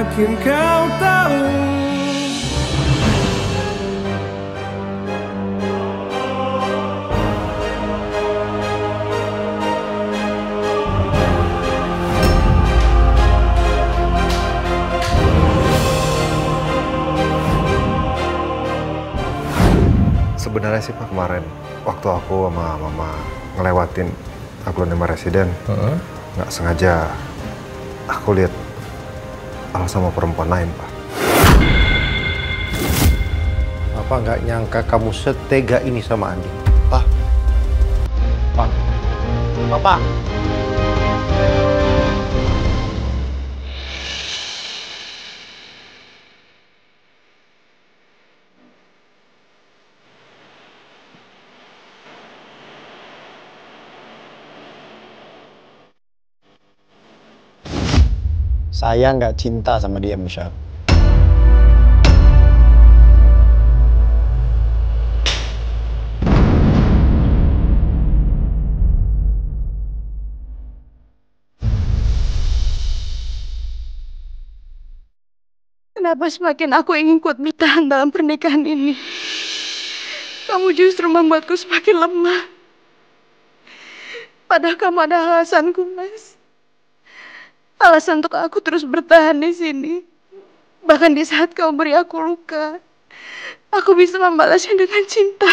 yakin kau tahu. Sebenarnya sih Pak, kemarin waktu aku sama Mama ngelewatin Aglo5 Residen, nggak sengaja aku lihat Al sama perempuan lain, Pak. Papa nggak nyangka kamu setega ini sama Andi. Pak. Pak. Papa. Saya nggak cinta sama dia, Michelle. Kenapa semakin aku ingin kuat bertahan dalam pernikahan ini, kamu justru membuatku semakin lemah. Padahal kamu ada alasanku, Mas. Alasan untuk aku terus bertahan di sini. Bahkan di saat kau beri aku luka, aku bisa membalasnya dengan cinta.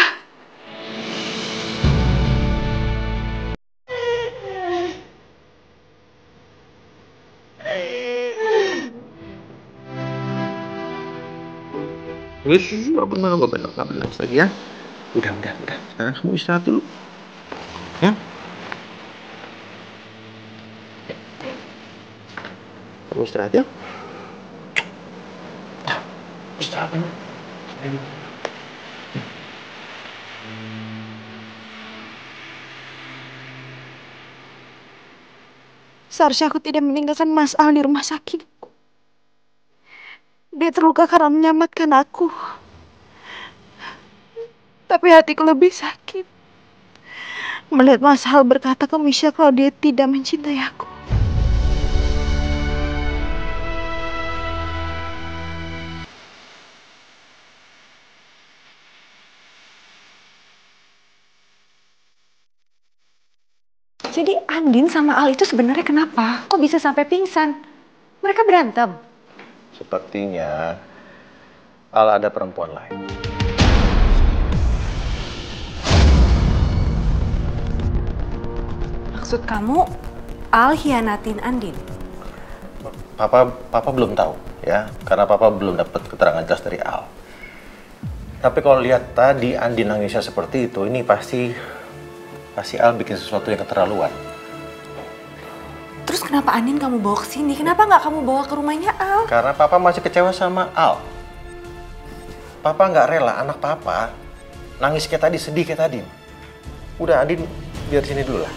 Wis, nggak benar lagi ya. Udah. Sekarang kamu istirahat dulu. Ya. Kamu istirahat ya. Istirahat. Seharusnya aku tidak meninggalkan Mas Al di rumah sakit. Dia terluka karena menyelamatkan aku. Tapi hatiku lebih sakit melihat Mas Al berkata ke Michelle kalau dia tidak mencintai aku. Jadi Andin sama Al itu sebenarnya kenapa? Kok bisa sampai pingsan? Mereka berantem. Sepertinya Al ada perempuan lain. Maksud kamu Al hianatin Andin? Papa belum tahu ya, karena Papa belum dapat keterangan jelas dari Al. Tapi kalau lihat tadi Andin nangisnya seperti itu, ini pasti Al bikin sesuatu yang keterlaluan. Terus kenapa Andin kamu bawa ke sini? Kenapa nggak kamu bawa ke rumahnya Al? Karena Papa masih kecewa sama Al. Papa nggak rela anak Papa nangis kayak tadi, sedih kayak tadi. Udah, Andin biar sini dulu lah.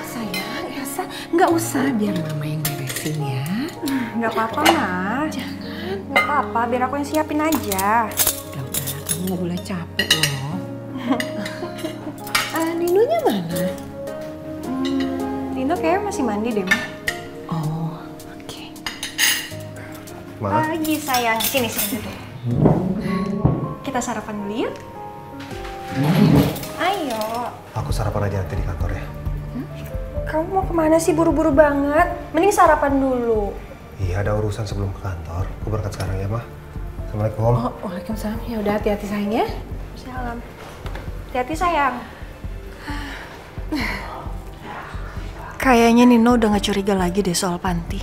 Sayang, Elsa, nggak usah, biar mama yang beresin ya. Nggak apa-apa, Ma. Jangan. Nggak apa-apa, biar aku yang siapin aja. Udah, kamu nggak boleh capek loh. Ninonya mana? Nino kayaknya masih mandi deh, Ma. Oh, oke. Ma? Pagi, sayang. Sini dulu. Kita sarapan dulu yuk. Ayo. Aku sarapan aja nanti di kantor ya. Kamu mau kemana sih buru-buru banget? Mending sarapan dulu. Iya, ada urusan sebelum ke kantor. Aku berangkat sekarang ya, Ma. Assalamualaikum. Oh, waalaikumsalam. Ya udah, hati-hati sayang ya. Salam. Hati-hati, sayang. Kayaknya Nino udah gak curiga lagi deh soal Panti.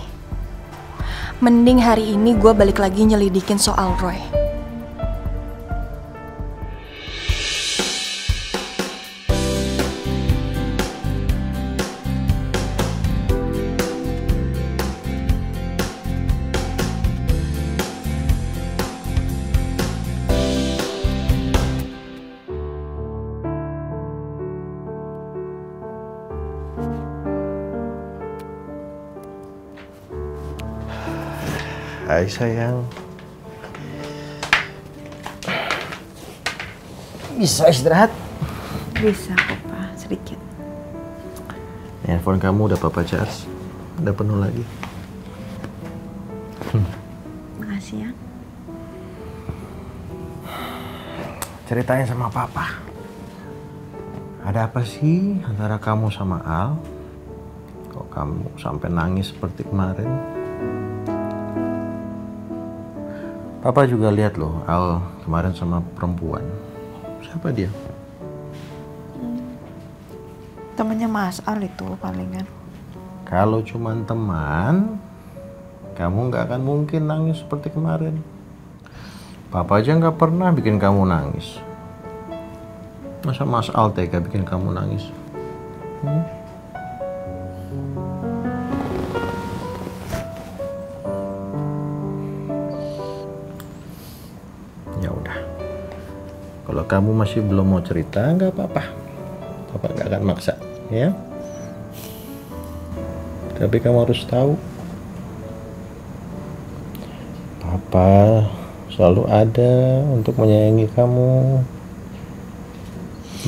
Mending hari ini gue balik lagi nyelidikin soal Roy. Hai sayang. Bisa istirahat? Bisa kok, Pak, sedikit. Handphone kamu udah papa charge, udah penuh lagi. Makasih ya. Ceritain sama papa. Ada apa sih antara kamu sama Al? Kok kamu sampai nangis seperti kemarin? Papa juga lihat loh Al kemarin sama perempuan. Siapa dia? Temennya Mas Al itu palingan. Kalau cuma teman, kamu nggak akan mungkin nangis seperti kemarin. Papa aja nggak pernah bikin kamu nangis. Masa Mas Al tega bikin kamu nangis? Ya udah. Kalau kamu masih belum mau cerita, nggak apa-apa. Papa nggak akan maksa, ya. Tapi kamu harus tahu, Papa selalu ada untuk menyayangi kamu,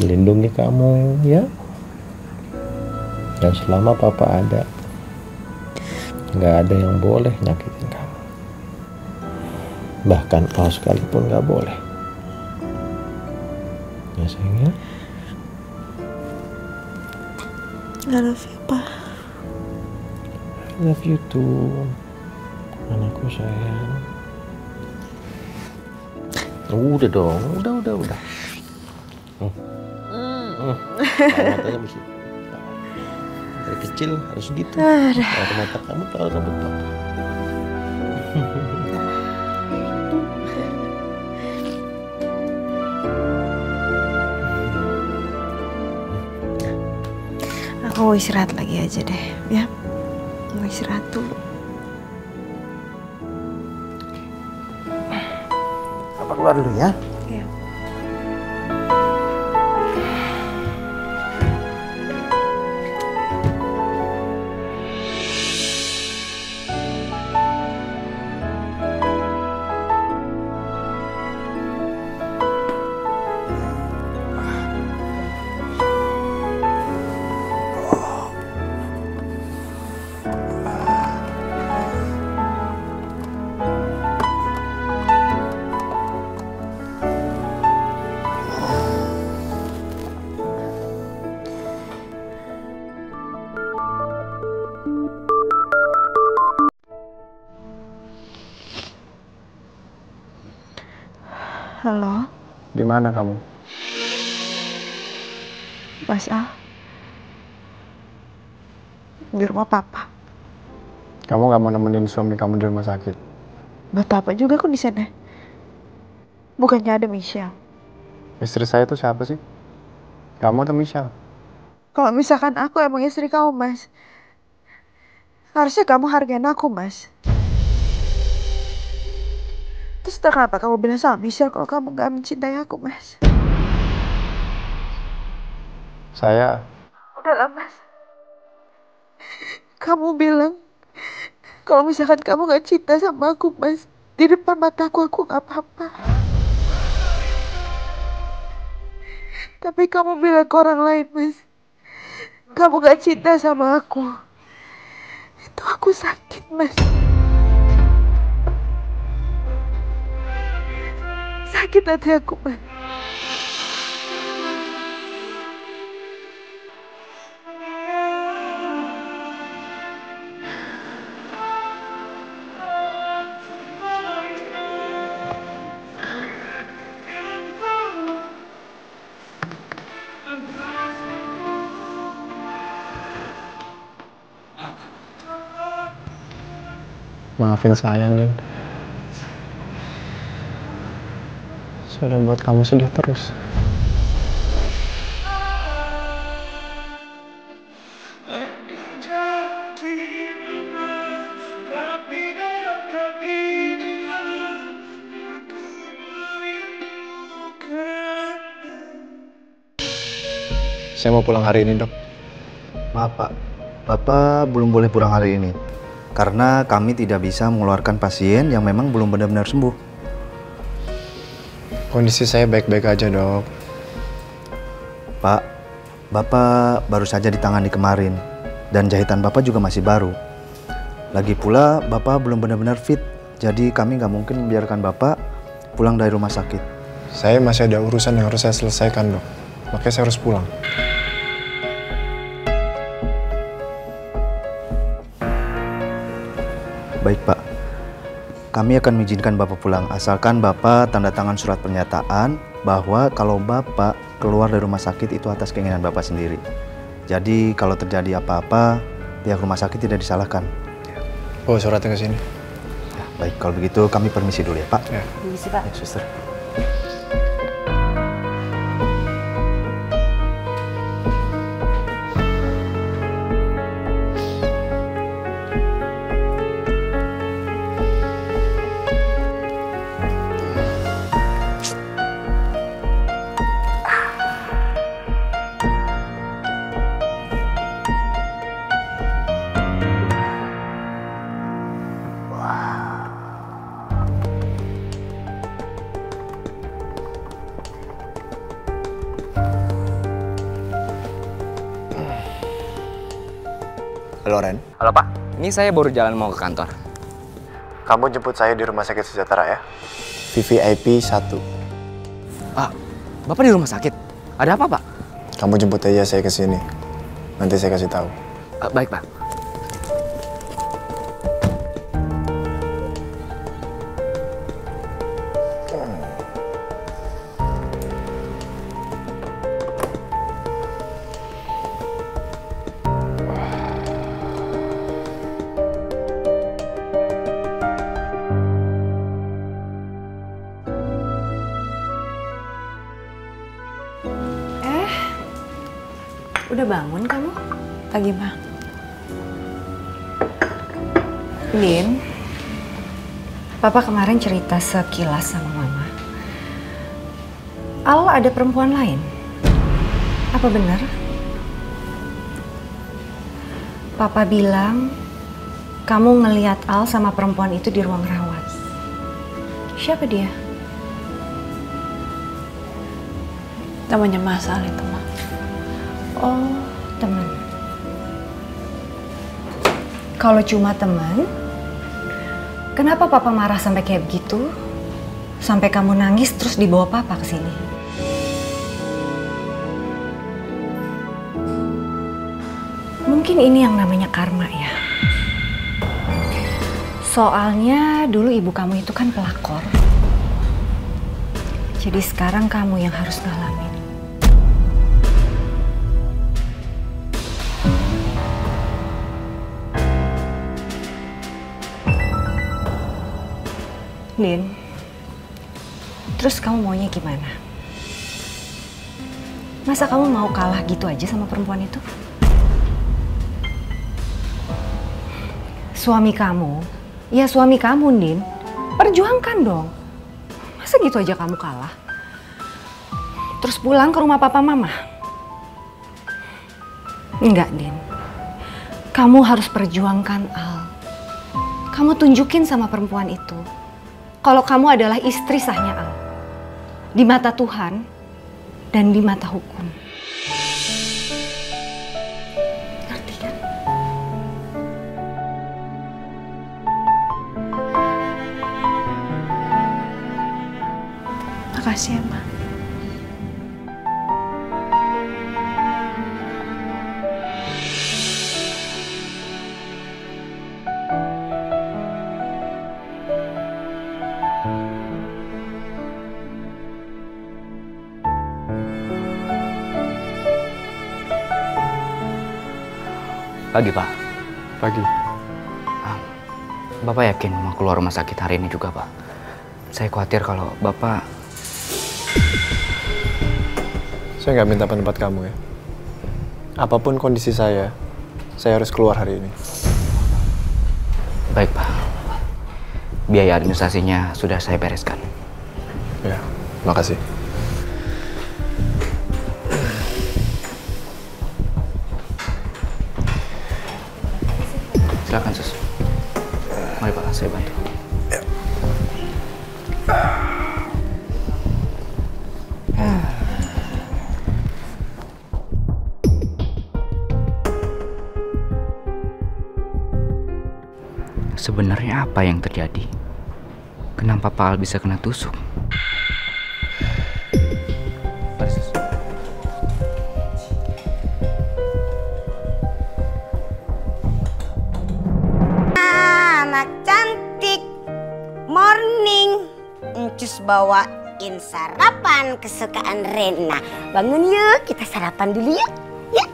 melindungi kamu, ya. Dan selama Papa ada, nggak ada yang boleh nyakitin kamu. Bahkan Al sekalipun nggak boleh. Ya sayang ya. I love you, Pak. I love you too, anakku sayang. Udah dong, udah. Matanya mesti dari kecil harus gitu. Kalau mata kamu kalau rambut papa. Aku mau istirahat lagi aja deh, ya. Mau istirahat dulu. Papa keluar dulu ya. Iya. Halo, Di mana kamu? Mas Al. Di rumah Papa. Kamu gak mau nemenin suami kamu di rumah sakit? Buat apa juga aku di sana? Bukannya ada Michelle. Istri saya itu siapa sih? Kamu atau Michelle? Kalau misalkan aku emang istri kamu, Mas, harusnya kamu hargain aku, Mas. Terus kenapa kamu bilang sama Michelle kalau kamu gak mencintai aku, Mas? Saya... Udahlah, Mas. Kamu bilang kalau misalkan kamu gak cinta sama aku, Mas, di depan mataku aku gak apa-apa. Tapi kamu bilang ke orang lain, Mas, kamu gak cinta sama aku. Itu aku sakit, Mas. Sakit hati aku, Mas. Maafin saya, Lin. Sudah buat kamu sedih terus. Saya mau pulang hari ini, Dok. Maaf Pak, Bapak belum boleh pulang hari ini karena kami tidak bisa mengeluarkan pasien yang memang belum benar-benar sembuh. Kondisi saya baik-baik aja, Dok. Pak, Bapak baru saja ditangani kemarin dan jahitan Bapak juga masih baru. Lagi pula Bapak belum benar-benar fit, jadi kami nggak mungkin membiarkan Bapak pulang dari rumah sakit. Saya masih ada urusan yang harus saya selesaikan, Dok. Makanya saya harus pulang. Baik, Pak. Kami akan mengizinkan Bapak pulang, asalkan Bapak tanda tangan surat pernyataan bahwa kalau Bapak keluar dari rumah sakit itu atas keinginan Bapak sendiri. Jadi kalau terjadi apa-apa, pihak rumah sakit tidak disalahkan. Oh, suratnya ke sini. Ya, baik, kalau begitu kami permisi dulu ya, Pak. Ya. Permisi, Pak. Ya, suster. Halo, Ren. Halo Pak, ini saya baru jalan mau ke kantor. Kamu jemput saya di Rumah Sakit Sejahtera ya? VVIP 1. Pak, Bapak di rumah sakit? Ada apa Pak? Kamu jemput aja saya ke sini. Nanti saya kasih tahu. Baik Pak. Udah bangun kamu? Pagi, Ma. Lin, Papa kemarin cerita sekilas sama Mama. Al ada perempuan lain. Apa benar? Papa bilang kamu ngelihat Al sama perempuan itu di ruang rawat. Siapa dia? Namanya Mas Al itu, Ma. Oh, teman. Kalau cuma teman, kenapa Papa marah sampai kayak begitu? Sampai kamu nangis terus dibawa Papa ke sini. Mungkin ini yang namanya karma ya. Soalnya dulu ibu kamu itu kan pelakor. Jadi sekarang kamu yang harus ngalamin. Lin, terus kamu maunya gimana? Masa kamu mau kalah gitu aja sama perempuan itu? Suami kamu, ya suami kamu, Din. Perjuangkan dong. Masa gitu aja kamu kalah? Terus pulang ke rumah papa mama? Enggak, Din. Kamu harus perjuangkan Al. Kamu tunjukin sama perempuan itu kalau kamu adalah istri sahnya Al. Di mata Tuhan dan di mata hukum. Ngerti kan? Makasih ya, Ma. Pagi Pak. Pagi. Bapak yakin mau keluar rumah sakit hari ini juga Pak? Saya khawatir kalau Bapak... Saya nggak minta pendapat kamu ya. Apapun kondisi saya harus keluar hari ini. Baik Pak. Biaya administrasinya sudah saya bereskan. Ya, makasih. Silakan Sus. Mari Pak, saya bantu. Ya. Sebenarnya apa yang terjadi? Kenapa Pak Al bisa kena tusuk? Mari, Sus. Anak cantik, morning. Encus bawain sarapan kesukaan Rena. Bangun yuk, kita sarapan dulu yuk. Ya.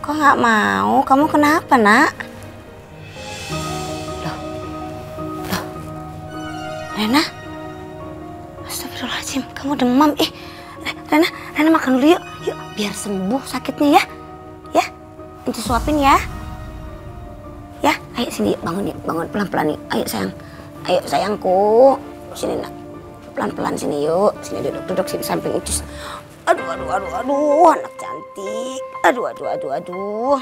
Kok nggak mau? Kamu kenapa, Nak? Loh. Rena? Astagfirullahaladzim, kamu demam. Rena makan dulu yuk. Yuk, biar sembuh sakitnya ya. Ya, Encus suapin ya. Ya, ayo sini yuk, bangun pelan-pelan yuk. Ayo sayang. Ayo sayangku, sini nak, pelan-pelan sini yuk, sini duduk sini samping Ucus. Aduh, anak cantik. Aduh.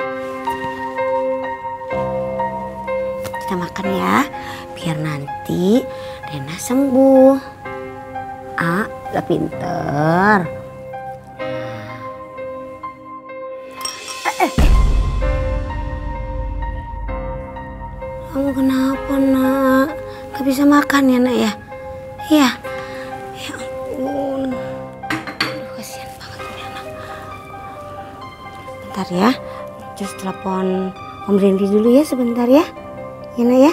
Kita makan ya, biar nanti Rena sembuh. Udah pinter. Kamu kenapa, Nak? Gak bisa makan ya, Nak ya? Iya. Ya ampun. Aduh, kasihan banget ini anak. Bentar ya. Just telepon Om Randy dulu ya sebentar ya. Ya, Nak ya?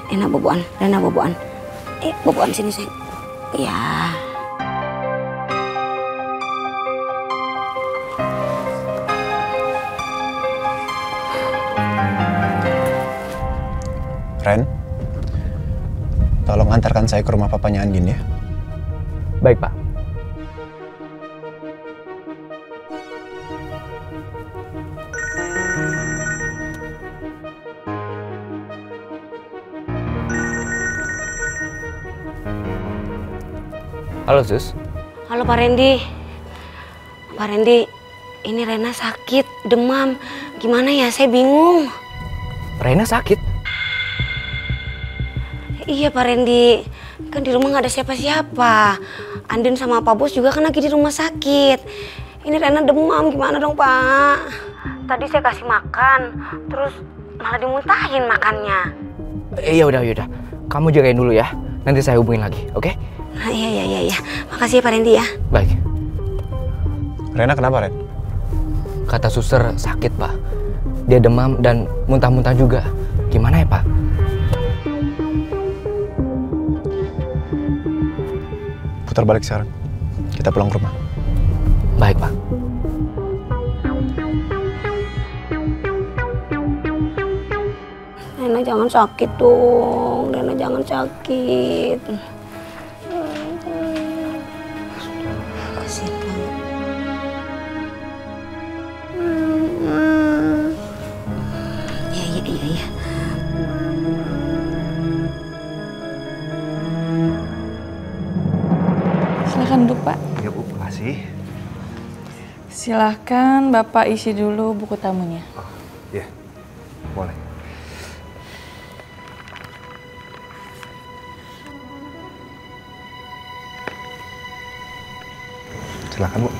Rena boboan. Boboan sini, sayang. Ya. Ren, tolong antarkan saya ke rumah papanya Andin ya. Baik, Pak. Halo, Sus. Halo, Pak Randy. Pak Randy, ini Rena sakit, demam. Gimana ya? Saya bingung. Rena sakit? Iya Pak Randy, kan di rumah nggak ada siapa-siapa. Andin sama Pak Bos juga kan lagi di rumah sakit. Ini Rena demam, gimana dong Pak? Tadi saya kasih makan, terus malah dimuntahin makannya. Ya udah. Kamu jagain dulu ya. Nanti saya hubungin lagi, oke? Nah, iya. Makasih ya Pak Randy ya. Baik. Rena kenapa, Ren? Kata suster sakit, Pak. Dia demam dan muntah-muntah juga. Gimana ya, Pak? Putar balik sekarang. Kita pulang ke rumah. Baik, Pak. Rena jangan sakit dong. Rena jangan sakit. Kasihan banget. Iya. Silahkan duduk, Pak. Ya Bu, makasih. Silahkan Bapak isi dulu buku tamunya. Oh, iya, boleh. Silahkan Bu.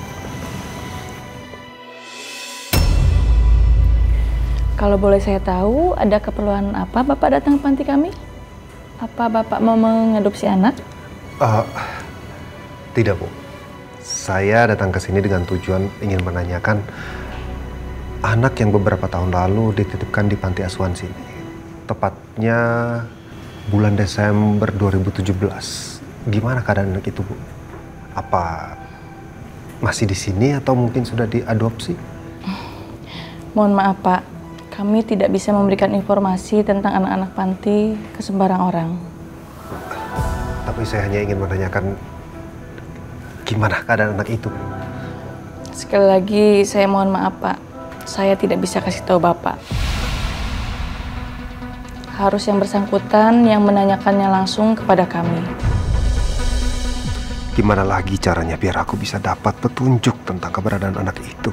Kalau boleh saya tahu, ada keperluan apa Bapak datang ke panti kami? Apa Bapak mau mengadopsi anak? Tidak Bu. Saya datang ke sini dengan tujuan ingin menanyakan anak yang beberapa tahun lalu dititipkan di panti asuhan sini. Tepatnya bulan Desember 2017. Gimana keadaan anak itu, Bu? Apa masih di sini atau mungkin sudah diadopsi? Mohon maaf, Pak. Kami tidak bisa memberikan informasi tentang anak-anak panti ke sembarang orang. Tapi saya hanya ingin menanyakan gimana keadaan anak itu. Sekali lagi saya mohon maaf, Pak. Saya tidak bisa kasih tahu Bapak. Harus yang bersangkutan yang menanyakannya langsung kepada kami. Gimana lagi caranya biar aku bisa dapat petunjuk tentang keberadaan anak itu?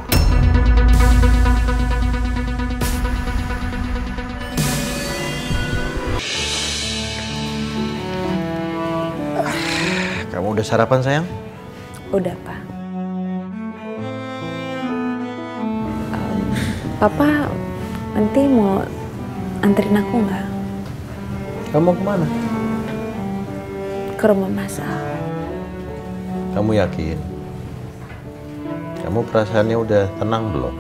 Kamu udah sarapan, sayang? Udah, Pak. Papa nanti mau anterin aku nggak? Kamu mau kemana? Ke rumah Mas Al. Kamu yakin? Kamu perasaannya udah tenang belum?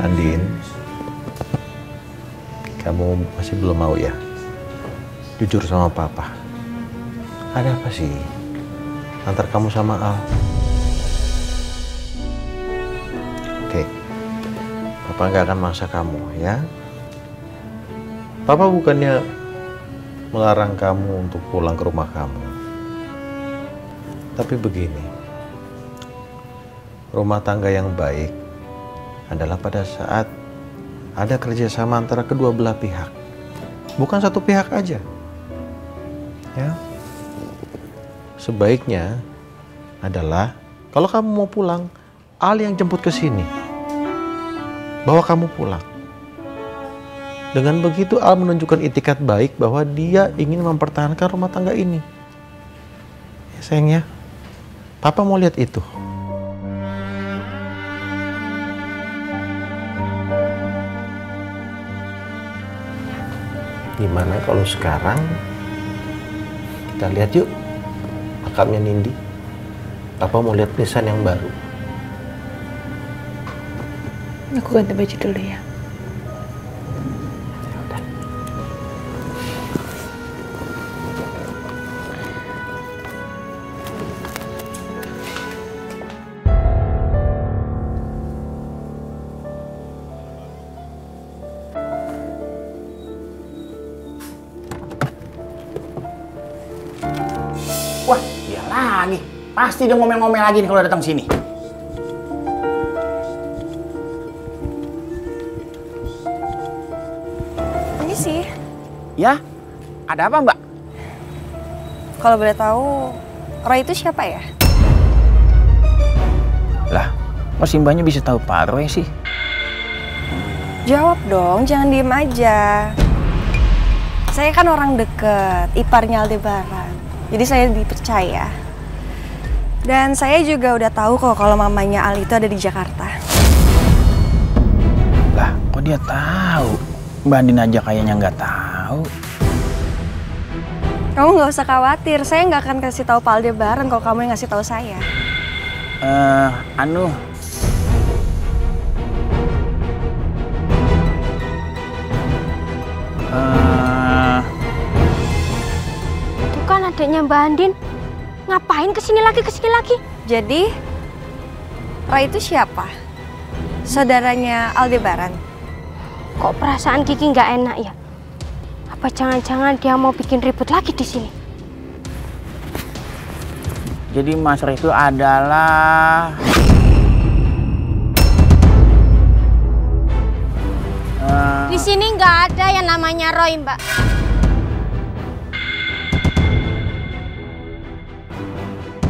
Andin, kamu masih belum mau ya? Jujur sama papa. Ada apa sih antar kamu sama Al? Oke, papa nggak akan maksa kamu ya. Papa bukannya melarang kamu untuk pulang ke rumah kamu. Tapi begini, rumah tangga yang baik adalah pada saat ada kerjasama antara kedua belah pihak. Bukan satu pihak aja. Ya. Sebaiknya adalah kalau kamu mau pulang, Al yang jemput ke sini. Bawa kamu pulang. Dengan begitu Al menunjukkan itikat baik bahwa dia ingin mempertahankan rumah tangga ini. Ya sayang ya. Papa mau lihat itu. Gimana kalau sekarang kita lihat yuk makamnya Nindi. Papa mau lihat nisan yang baru. Aku ganti baju dulu ya. Wah, dia lagi. Pasti dia ngomel-ngomel lagi nih kalau datang sini. Ini sih. Ya? Ada apa, Mbak? Kalau boleh tahu, Roy itu siapa ya? Lah, kok si Mbaknya bisa tahu Pak Roy sih? Jawab dong, jangan diem aja. Saya kan orang deket, iparnya Aldebaran. Jadi saya dipercaya. Dan saya juga udah tahu kok kalau mamanya Al itu ada di Jakarta. Lah, kok dia tahu? Mbak Andin aja kayaknya nggak tahu. Kamu nggak usah khawatir, saya nggak akan kasih tahu Pak Aldebaran kalau kamu yang ngasih tahu saya. Itu kan adiknya Mbak Andin. Ngapain kesini lagi? Jadi, Roy itu siapa? Saudaranya Aldebaran. Kok perasaan Kiki nggak enak ya? Apa jangan-jangan dia mau bikin ribut lagi di sini? Jadi Mas Roy itu adalah... Di sini nggak ada yang namanya Roy, Mbak.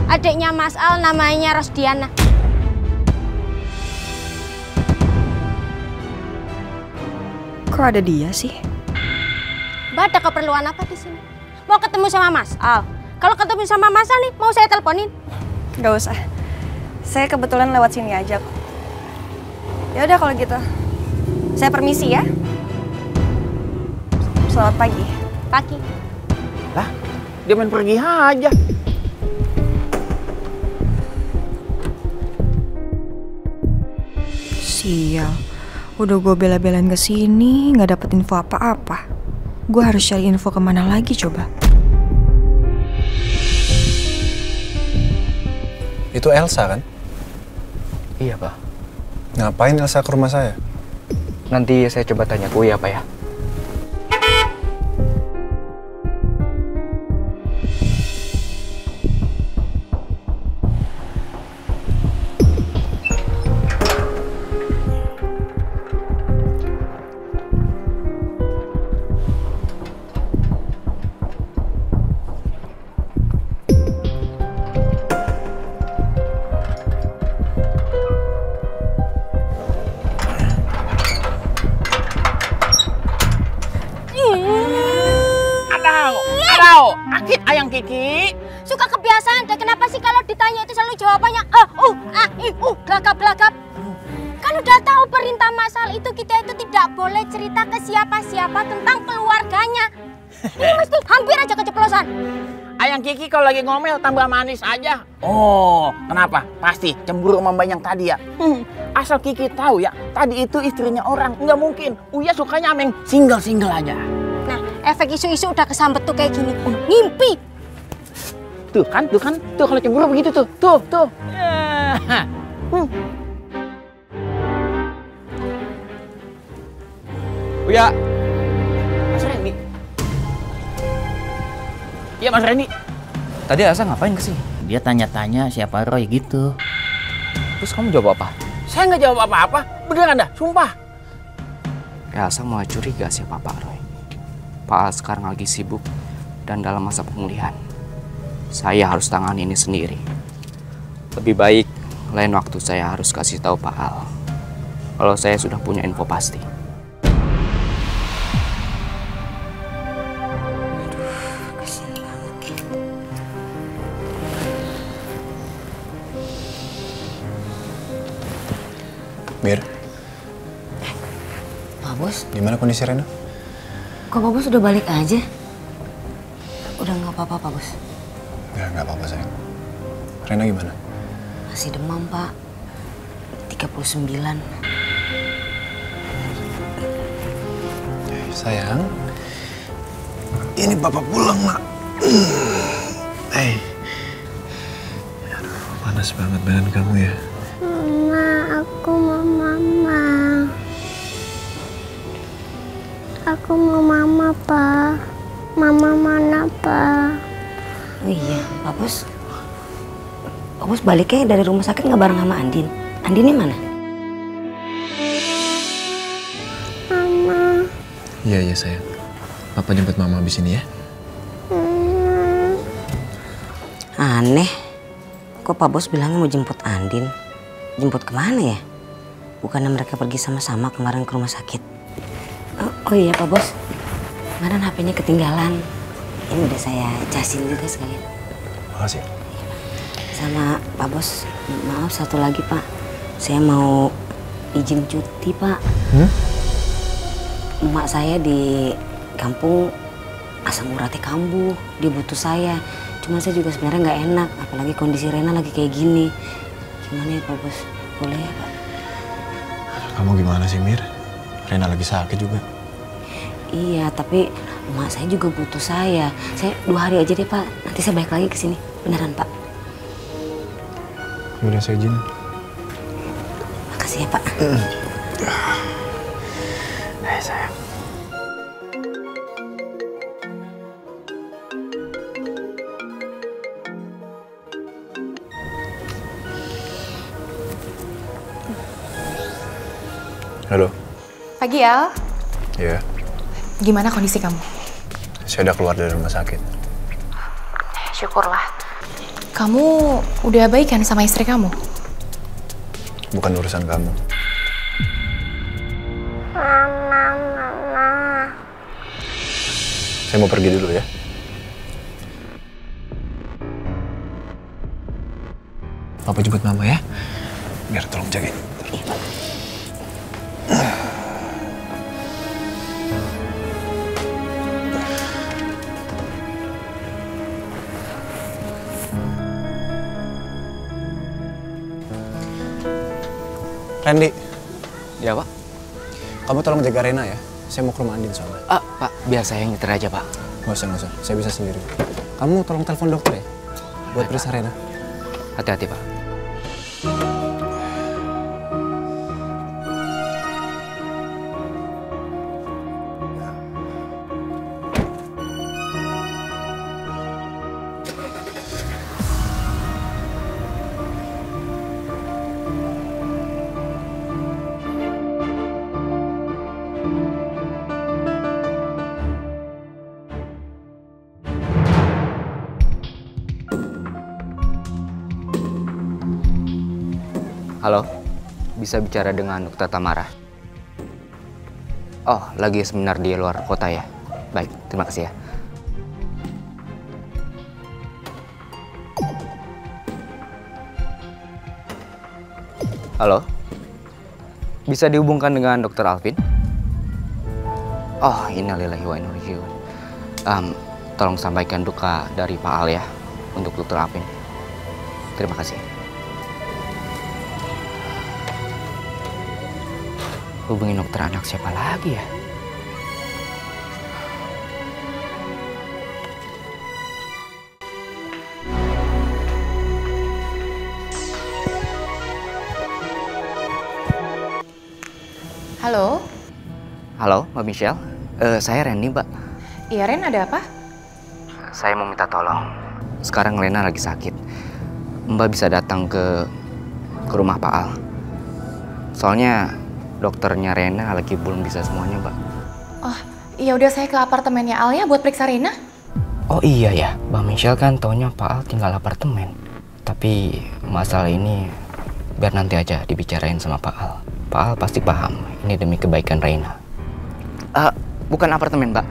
Adiknya Mas Al namanya Rosdiana. Kok ada dia sih? Mbak ada keperluan apa di sini? Mau ketemu sama Mas Al? Kalau ketemu sama Mas Al nih, mau saya teleponin? Gak usah. Saya kebetulan lewat sini aja kok. Ya udah kalau gitu. Saya permisi ya. Selamat pagi. Pagi. Lah, dia main pergi aja. Sial. Udah gue bela-belain kesini, nggak dapet info apa-apa. Gue harus cari info kemana lagi coba? Itu Elsa kan? Iya, Pak. Ngapain Elsa ke rumah saya? Nanti saya coba tanya ke Uya, Pak ya. Akit ayang Kiki. Suka kebiasaan deh, kenapa sih kalau ditanya itu selalu jawabannya gagap-gagap. Kan udah tahu perintah Masal itu kita itu tidak boleh cerita ke siapa-siapa tentang keluarganya. Ini mesti hampir aja keceplosan. Ayang Kiki kalau lagi ngomel tambah manis aja. Oh, kenapa? Pasti cemburu sama Mbak yang tadi ya. Asal Kiki tahu ya, tadi itu istrinya orang. Nggak mungkin. Uya sukanya ameng single-single aja. Nah, efek isu-isu udah kesambet tuh kayak gini. Ngimpi. Tuh kan, tuh kalau cemburu begitu tuh. Tuh. Uya. Mas Randy. Iya Mas Randy. Tadi Elsa ngapain kesini? Dia tanya-tanya siapa Roy gitu. Terus kamu jawab apa? Saya nggak jawab apa-apa. Beneran dah, sumpah. Elsa mau curiga siapa Pak Roy. Pak Al sekarang lagi sibuk dan dalam masa pemulihan. Saya harus tangani ini sendiri. Lebih baik lain waktu saya harus kasih tahu Pak Al kalau saya sudah punya info pasti. Mir, Pak Bos, gimana kondisi Rena? kok Pak Bos udah balik aja? Udah nggak apa-apa Pak Bos? Ya, nggak apa-apa sayang. Rena gimana? Masih demam Pak, 39. Sayang, ini Papa pulang, Mak. Aduh, panas banget badan kamu ya. Mama, aku mau mama. Aku mau mama, Pak. Mama mana, Pak? Oh iya, Pak Bos. Pak Bos baliknya dari rumah sakit nggak bareng sama Andin? Andinnya mana? Mama. Iya sayang. Papa jemput Mama habis ini ya. Aneh. Kok Pak Bos bilangnya mau jemput Andin? Jemput kemana ya? Bukannya mereka pergi sama-sama kemarin ke rumah sakit. Oh iya Pak Bos. Kemarin HP-nya ketinggalan. Ini udah saya casin juga sekalian. Makasih. Sama Pak Bos, maaf satu lagi Pak. Saya mau izin cuti Pak. Emak saya di kampung asam uratnya kambuh. Dia butuh saya. Cuman saya juga sebenarnya nggak enak. Apalagi kondisi Rena lagi kayak gini. Gimana ya Pak Bos? Boleh ya Pak? Kamu gimana sih Mir? Rena lagi sakit juga. Iya, tapi emak saya juga butuh saya. Saya 2 hari aja deh Pak. Nanti saya balik lagi ke sini. Beneran Pak? Udah saya izin. Makasih ya Pak. Sayang. Halo. Pagi Al. Iya. Gimana kondisi kamu? Saya udah keluar dari rumah sakit. Syukurlah. Kamu udah baikan sama istri kamu? Bukan urusan kamu. Mama. Saya mau pergi dulu ya. Papa jemput Mama ya. Biar tolong jagain. Randy. Ya Pak. Kamu tolong jaga Rena ya. Saya mau ke rumah Andin soalnya. Pak, biar saya yang nyetir aja Pak. Nggak usah. Saya bisa sendiri. Kamu tolong telepon dokter ya. Buat periksa Rena. Hati-hati Pak. Halo, bisa bicara dengan Dr. Tamara? Oh, lagi seminar di luar kota ya? Baik, terima kasih ya. Halo? Bisa dihubungkan dengan Dr. Alvin? Oh, innalillahi wa inna ilaihi raji'un. Tolong sampaikan duka dari Pak Al ya untuk Dr. Alvin. Terima kasih. Hubungin dokter anak siapa lagi ya? Halo? Halo, Mbak Michelle. Saya Randy, Mbak. Iya, Ren, ada apa? Saya mau minta tolong. Sekarang Lena lagi sakit. Mbak bisa datang ke rumah Pak Al. Soalnya dokternya Rena lagi belum bisa semuanya, Mbak. Oh, iya udah saya ke apartemennya Al ya buat periksa Rena. Oh iya ya, Mbak Michelle kan taunya Pak Al tinggal apartemen. Tapi masalah ini biar nanti aja dibicarain sama Pak Al. Pak Al pasti paham, ini demi kebaikan Rena. Bukan apartemen, Mbak.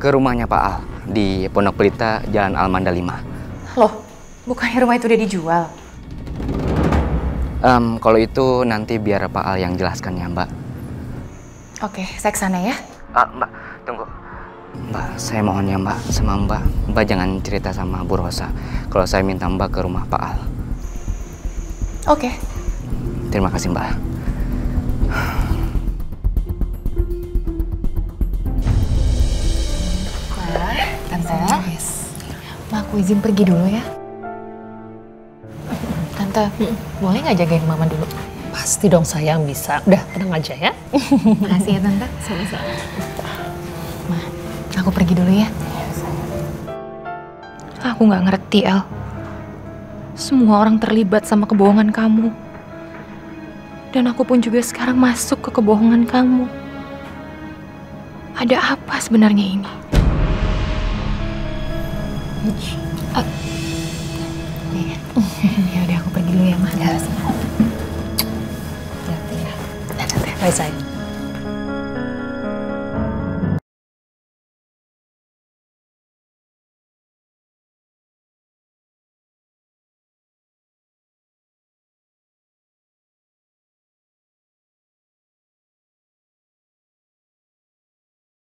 Ke rumahnya Pak Al di Pondok Pelita, Jalan Almanda 5. Loh, bukannya rumah itu udah dijual? Kalau itu nanti biar Pak Al yang jelaskan ya, Mbak. Oke, saya kesana ya. Mbak, tunggu. Mbak, saya mohon ya, Mbak, sama Mbak. Mbak jangan cerita sama Bu Rosa kalau saya minta Mbak ke rumah Pak Al. Oke. Terima kasih, Mbak. Tante, Ma, aku izin pergi dulu ya. Tante, boleh nggak jagain Mama dulu? Pasti dong sayang, bisa. Udah, tenang aja ya. Makasih ya Tante. Sama-sama. Ma, aku pergi dulu ya. Aku nggak ngerti, El. Semua orang terlibat sama kebohongan kamu. Dan aku pun juga sekarang masuk ke kebohongan kamu. Ada apa sebenarnya ini? Ya udah, aku pergi dulu ya, Ma. Ya, hati ya. Bye, sayang.